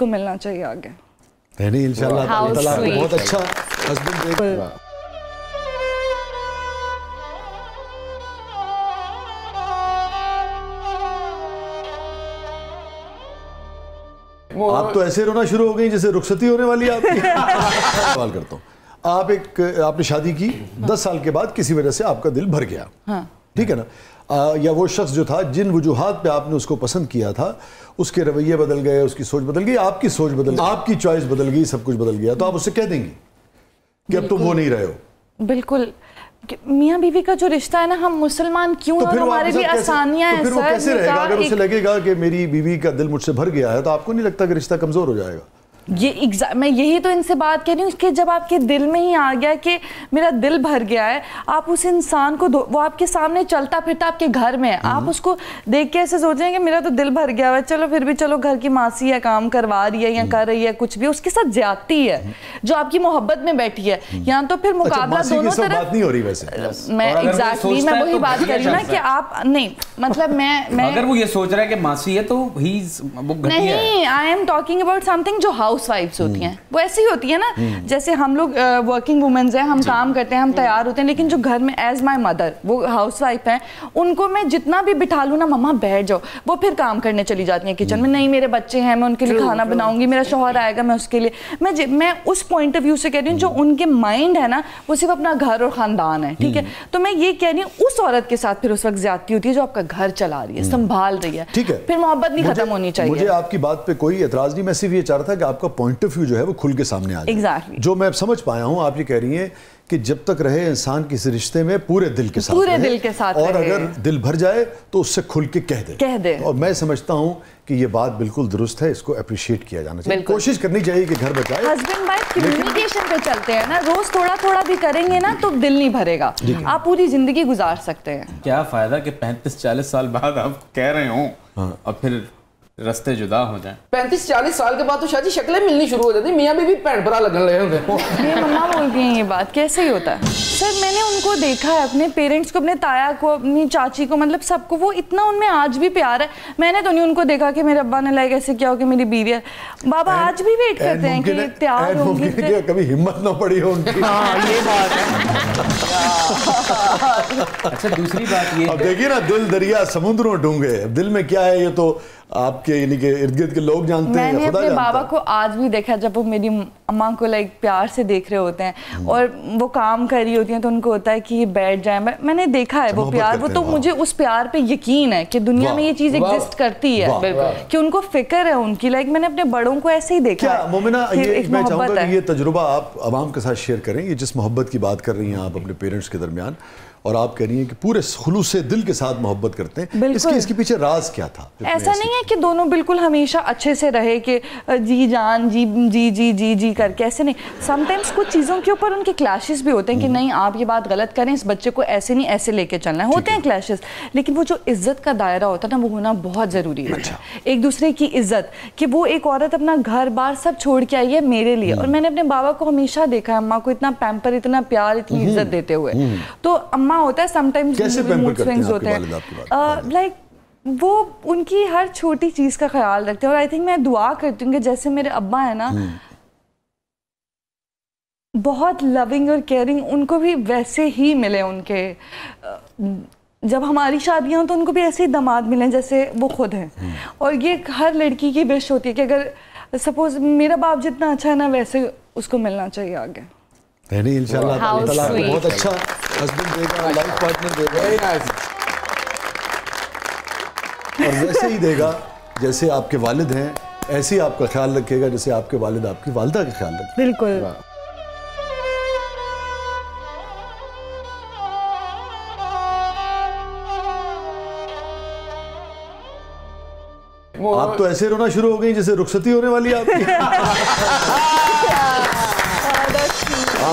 उसको मिलना चाहिए आगे। नहीं इंशाल्लाह ताला आपको बहुत अच्छा हस्बैंड देगा। आप तो ऐसे रोना शुरू हो गई जैसे रुखसती होने वाली है आपकी। सवाल करता हूँ, आपने शादी की 10 साल के बाद किसी वजह से आपका दिल भर गया, हाँ। ठीक है ना, या वो शख्स जो था जिन वजूहात पे आपने उसको पसंद किया था उसके रवैये बदल गए, उसकी सोच बदल गई, आपकी सोच बदल गई, आपकी चॉइस बदल गई, सब कुछ बदल गया, तो आप उससे कह देंगी कि अब तुम वो नहीं रहे हो? बिल्कुल, मियाँ बीवी का जो रिश्ता है ना, हम मुसलमान क्यों तो और हमारे लिए आसानियां हैं। तो फिर वो कैसे रहेगा? अगर उसे लगेगा कि मेरी बीवी का दिल मुझसे भर गया है, तो आपको नहीं लगता कि रिश्ता कमजोर हो जाएगा? मैं यही तो इनसे बात कर रही हूँ कि जब आपके दिल में ही आ गया कि मेरा दिल भर गया है, आप उस इंसान को वो आपके सामने चलता फिरता आपके घर में, आप उसको देख के ऐसे सोच रहे हैं कि मेरा तो दिल भर गया है, चलो फिर भी चलो घर की मासी है, काम करवा रही है या कर रही है, कुछ भी उसके साथ ज्यादती है जो आपकी मोहब्बत में बैठी है, या तो फिर मुकाबला दोनों तरफ। बात नहीं हो रही वैसे। मैं एग्जैक्टली मैं वही बात कर रही हूँ ना कि आप नहीं, मतलब मैं अगर वो ये सोच रहा है कि मासी है तो नहीं, I am talking about something जो हाउस वाइफ्स होती हैं, वो ऐसी ही होती है ना, जैसे हम लोग वर्किंग वुमेन्स हैं, हम काम करते हैं, हम तैयार होते हैं, लेकिन जो घर में एज माय मदर वो हाउस वाइफ हैं, उनको मैं जितना भी बिठा लूँ ना, मम्मा बैठ जाओ, वो फिर काम करने चली जाती हैं किचन में, नहीं मेरे बच्चे हैं, मैं उनके लिए खाना बनाऊंगी, मेरा शौहर आएगा, मैं उसके लिए मैं उस पॉइंट ऑफ व्यू से कह रही हूँ, जो उनके माइंड है ना वो सिर्फ अपना घर और खानदान है, ठीक है, तो मैं ये कह रही हूँ उस औरत के साथ फिर उस वक्त ज्यादती होती है जो आपका घर चला रही है, संभाल रही है, ठीक है, फिर मोहब्बत नहीं खत्म होनी चाहिए। मुझे आपकी बात पे कोई एतराज नहीं, मैं सिर्फ ये चाह रहा था कि आपका पॉइंट ऑफ व्यू जो है वो खुल के सामने आ जाए। Exactly. जो मैं समझ पाया हूँ, आप ये कह रही हैं कि जब तक रहे इंसान किसी रिश्ते में पूरे दिल के साथ रहे, और अगर दिल भर जाए तो उससे खुल के कह दे। और मैं समझता हूँ कि ये बात बिल्कुल दुरुस्त है, इसको अप्रिशिएट किया जाना चाहिए, कोशिश करनी चाहिए कि घर बचाए। हस्बैंड वाइफ कम्युनिकेशन पे चलते हैं ना, रोज थोड़ा थोड़ा भी करेंगे ना तो दिल नहीं भरेगा, आप पूरी जिंदगी गुजार सकते हैं। क्या फायदा कि 35-40 साल बाद आप कह रहे हो और फिर रस्ते जुदा हो जाएं। 35-40 साल के बाद तो शायद शक्लें मिलनी शुरू हो जाती, मियाँ बीवी भैन भरा लगने लगे होंगे। मेरी मम्मा बोलती हैं ये बात, कैसे ही होता है सर, मैंने उनको देखा है, अपने पेरेंट्स को, अपने ताया को, अपनी चाची को, मतलब सबको, वो इतना उनमें आज भी प्यार है। मैंने तो नहीं उनको देखा कि मेरे अब्बा ने लाइक ऐसे क्या हो कि मेरी बीवी है, बाबा आज भी वेट करते हैं कि तैयार होंगी, कभी हिम्मत ना पड़ी हो उनकी। ये बात है। अच्छा दूसरी बात ये, अब देखिए ना, दिल दरिया समुद्रों डूंगे, दिल में क्या है ये तो आपके यानी कि इर्द गिर्द के लोग जानते हैं। मैंने अपने बाबा को आज भी देखा, जब वो मेरी अम्मा को लाइक प्यार से देख रहे होते हैं और वो काम कर रही होती हैं तो उनको होता है कि ये बैठ जाए, मैंने देखा है वो प्यार, वो तो मुझे उस प्यार पे यकीन है कि दुनिया में ये चीज एग्जिस्ट करती है, कि उनको फिक्र है उनकी, लाइक मैंने अपने बड़ों को ऐसे ही देखा है। मोमिना, ये मैं चाहूंगा कि ये तजुर्बा आप आवाम के साथ शेयर करें, ये जिस मोहब्बत की बात कर रही हैं आप अपने पेरेंट्स के दरमियान, और आप कह रही हैं कि पूरे खुलूस से दिल के साथ मोहब्बत करते हैं, इसके पीछे राज क्या था? ऐसा नहीं है कि दोनों बिल्कुल हमेशा अच्छे से रहे कि जी जान जी जी जी जी जी करके, ऐसे नहीं, समटाइम्स कुछ चीज़ों के ऊपर उनके क्लैशेस भी होते हैं कि नहीं आप ये बात गलत करें, इस बच्चे को ऐसे नहीं ऐसे लेके चलना है, होते हैं क्लैशेस, लेकिन वो जो इज्जत का दायरा होता है ना, वो होना बहुत ज़रूरी है। एक दूसरे की इज्जत, कि वो एक औरत अपना घर बार सब छोड़ के आई है मेरे लिए, और मैंने अपने बाबा को हमेशा देखा है अम्मा को इतना पैम्पर, इतना प्यार, इतनी इज्जत देते हुए, तो अम्मा होता है समटाइम्स मूड स्विंग्स होते हैं, लाइक वो उनकी हर छोटी चीज का ख्याल रखते हैं, और आई थिंक मैं दुआ करती हूँ कि जैसे मेरे अब्बा है ना बहुत लविंग और केयरिंग, उनको भी वैसे ही मिले उनके, जब हमारी शादियां हो तो उनको भी ऐसे ही दामाद मिले जैसे वो खुद हैं, और ये हर लड़की की विश होती है कि अगर सपोज मेरा बाप जितना अच्छा है ना वैसे उसको मिलना चाहिए आगे। नहीं इंशाल्लाह ताला आपको बहुत अच्छा हस्बैंड देगा, लाइफ पार्टनर देगा, और वैसे ही देगा जैसे आपके वालिद हैं, ऐसे ही आपका ख्याल रखेगा जैसे आपके वालिद आपकी वालिदा का ख्याल रखें। बिल्कुल। आप तो ऐसे रोना शुरू हो गई जैसे रुखसती होने वाली है आपकी।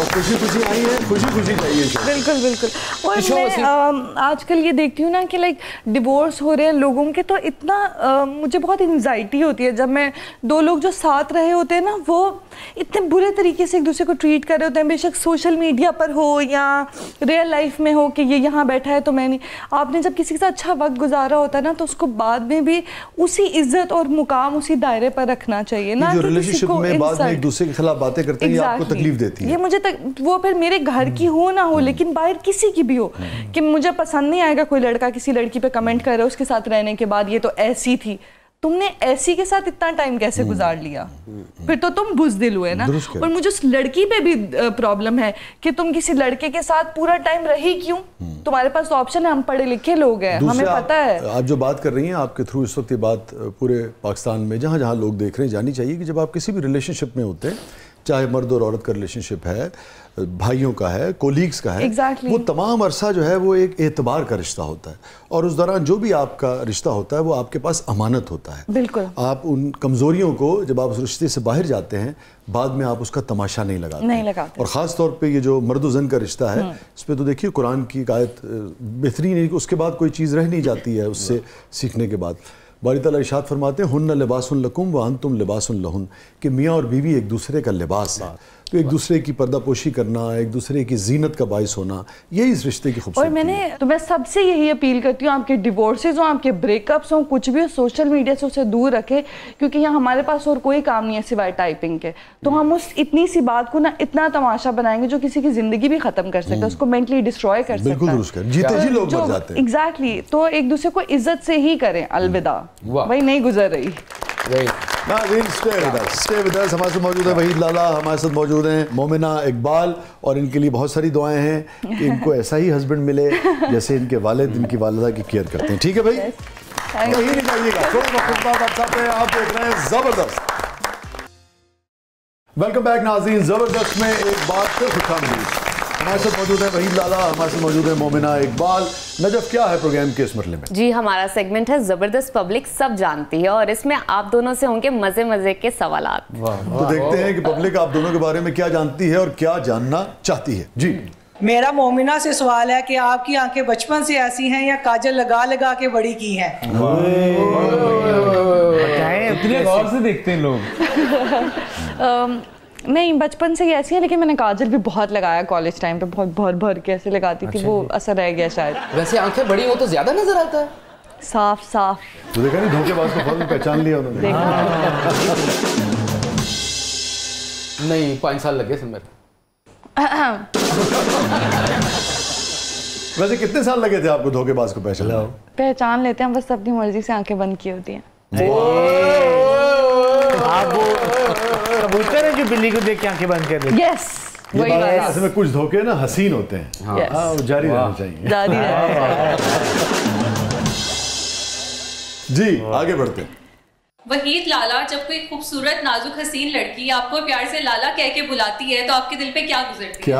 खुशी खुशी आई है, खुशी खुशी चाहिए। बिल्कुल बिल्कुल। और मैं आजकल ये देखती हूँ ना कि लाइक डिवोर्स हो रहे हैं लोगों के, तो इतना मुझे बहुत एंजाइटी होती है जब मैं दो लोग जो साथ रहे होते हैं ना वो इतने बुरे तरीके से एक दूसरे को ट्रीट कर रहे होते हैं, बेशक सोशल मीडिया पर हो या रियल लाइफ में हो कि ये यहाँ बैठा है तो मैं नहीं। आपने जब किसी के साथ अच्छा वक्त गुजारा होता है ना तो उसको बाद में भी उसी इज्जत और मुकाम उसी दायरे पर रखना चाहिए ना। जो रिलेशनशिप में बाद में एक दूसरे के खिलाफ बातें करते हैं, ये आपको तकलीफ देती है। ये मुझे वो फिर मेरे घर की हो ना हो, लेकिन बाहर किसी की भी हो, कि मुझे पसंद नहीं आएगा कोई लड़का किसी लड़की पे कमेंट कर रहा है उसके साथ रहने के बाद, ये तो ऐसी थी, तुमने ऐसी के साथ इतना टाइम कैसे गुजार लिया, फिर तो तुम बुज़दिल हुए ना। और मुझे उस लड़की पे भी प्रॉब्लम है कि तुम किसी लड़के के साथ पूरा टाइम रही क्यों, तुम्हारे पास तो ऑप्शन है, हम पढ़े लिखे लोग हैं, हमें पता है। आप जो बात कर रही हैं, आपके थ्रू इस वक्त ये बात पूरे पाकिस्तान में जहाँ जहाँ लोग देख रहे हैं जानी चाहिए कि जब आप किसी भी रिलेशनशिप में होते हैं, चाहे मर्द और औरत का रिलेशनशिप है, भाइयों का है, कोलीग्स का है, वो तमाम अरसा जो है वो एक एतबार का रिश्ता होता है, और उस दौरान जो भी आपका रिश्ता होता है वो आपके पास अमानत होता है। बिल्कुल। आप उन कमज़ोरियों को जब आप उस रिश्ते से बाहर जाते हैं बाद में आप उसका तमाशा नहीं लगाते। और ख़ास तौर पे ये जो मर्द ज़न का रिश्ता है, इस पर तो देखिए कुरान की आयत बेहतरीन है, उसके बाद कोई चीज़ रह नहीं जाती है उससे सीखने के बाद। बारी ताला इरशाद फरमाते हैं हुन्ना लिबासुन लकुम व अंतुम लिबासुन लहुन, कि मियाँ और बीवी एक दूसरे का लिबास है, तो एक दूसरे की पर्दापोशी करना, एक दूसरे की जीनत का बाइस होना, यही इस रिश्ते की खूबसूरती है। तो मैं सबसे यही अपील करती हूँ, आपके डिवोर्सेज हो, आपके ब्रेकअप्स हो, कुछ भी हो, सोशल मीडिया से उसे दूर रखें, क्योंकि यहाँ हमारे पास और कोई काम नहीं है सिवाय टाइपिंग के। तो हम उस इतनी सी बात को ना इतना तमाशा बनाएंगे जो किसी की जिंदगी भी खत्म कर सकता है, उसको मेंटली डिस्ट्रॉय कर सकता है। जीते जी लोग मर जाते हैं। एग्जैक्टली। तो एक दूसरे को इज्जत से ही करें। अलविदा, भाई नहीं गुजर रही। Stay with us. हमारे साथ मौजूद है वहीद लाला, हमारे साथ मौजूद हैं मोमिना इकबाल, और इनके लिए बहुत सारी दुआएं हैं कि इनको ऐसा ही हस्बैंड मिले जैसे इनके वालिद इनकी वालिदा की केयर करते हैं। ठीक है भाई, यही नहीं जाइएगा। आप देख रहे हैं जबरदस्त। वेलकम बैक नाज़रीन। जबरदस्त में एक बात फिर खुशामदीद। हमारे साथ मौजूद है वहीद लाला, हमारे साथ मौजूद है मोमिना इकबाल। नजफ, क्या है प्रोग्राम के इस मरले में? जी, हमारा सेगमेंट है जबरदस्त पब्लिक सब जानती है, और इसमें आप दोनों से होंगे मजे मजे के सवालात। तो देखते हैं कि पब्लिक आप दोनों के बारे में क्या जानती है और क्या जानना चाहती है। जी, मेरा मोमिना से सवाल है कि आपकी आंखें बचपन से ऐसी हैं या काजल लगा लगा के बड़ी की हैं? इतने गौर से देखते हैं लोग। नहीं, बचपन से ही ऐसी है, लेकिन मैंने काजल भी बहुत लगाया कॉलेज टाइम पे, बहुत भर भर के ऐसे लगाती थी। वो असर रह गया शायद। वैसे आंखें बड़ी हो तो ज्यादा नजर आता है। साफ साफ। तो देखा नहीं, धोखेबाज को फौरन पहचान लिया उन्होंने। नहीं, 5 साल लगे समय। वैसे कितने साल लगे थे आपको धोखेबाज को पहचान लेते हैं, बस अपनी मर्जी से आंखें बंद की होती हैं। आप वो कबूतर है जो बिल्ली को देख के आंखें बंद कर देते हैं? यस, वही बात। असल में कुछ धोखे ना हसीन होते हैं। हाँ, वो जारी रहना चाहिए। जारी रहना जी, आगे बढ़ते हैं। वहीद लाला, जब कोई खूबसूरत नाजुक हसीन लड़की आपको प्यार से लाला कह के बुलाती है तो आपके दिल पे क्या गुजरती है?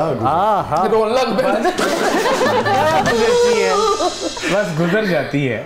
बस गुजर जाती है।